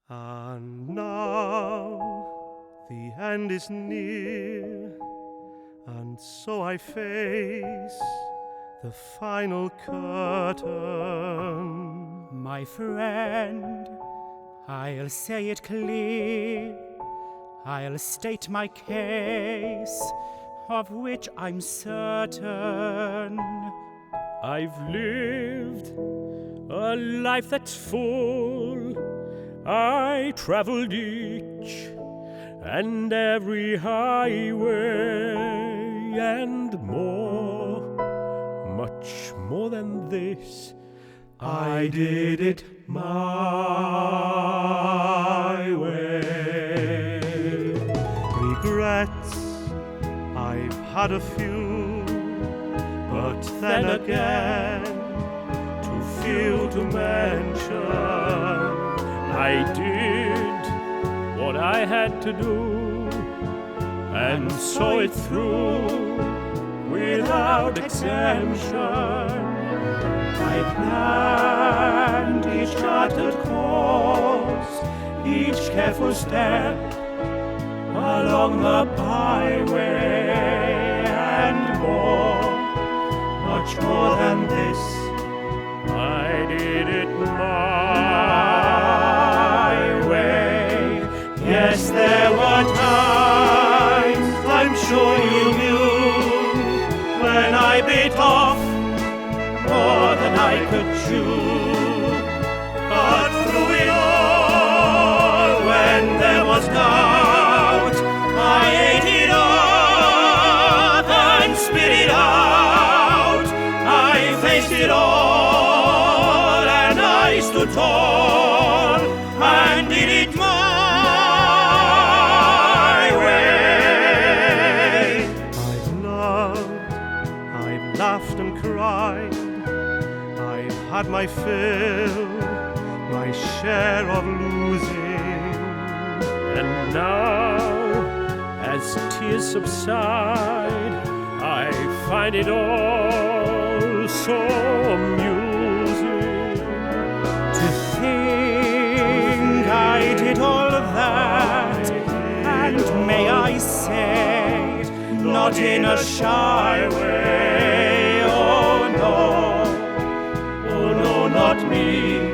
And now the end is near, and so I face the final curtain. My friend, I'll say it clear, I'll state my case, of which I'm certain. I've lived a life that's full. I traveled each and every highway and more, much more than this. I did it my way. Regrets, I've had a few, but then again, too few to mention. I did what I had to do and saw it through without exemption. I planned each charted course, each careful step along the byway, and more, much more than this. I did it my way. Yes, there were times, I'm sure you knew, when I bit off more than I could chew. But through it all, when there was doubt, I ate it up and spit it out. I faced it all, and I stood tall and did it my way. I've loved, I've laughed and cried, I've had my fill, my share of losing. And now, as tears subside, I find it all so amusing To think I did all of that, and may I say, not in a shy way. Oh no, not me.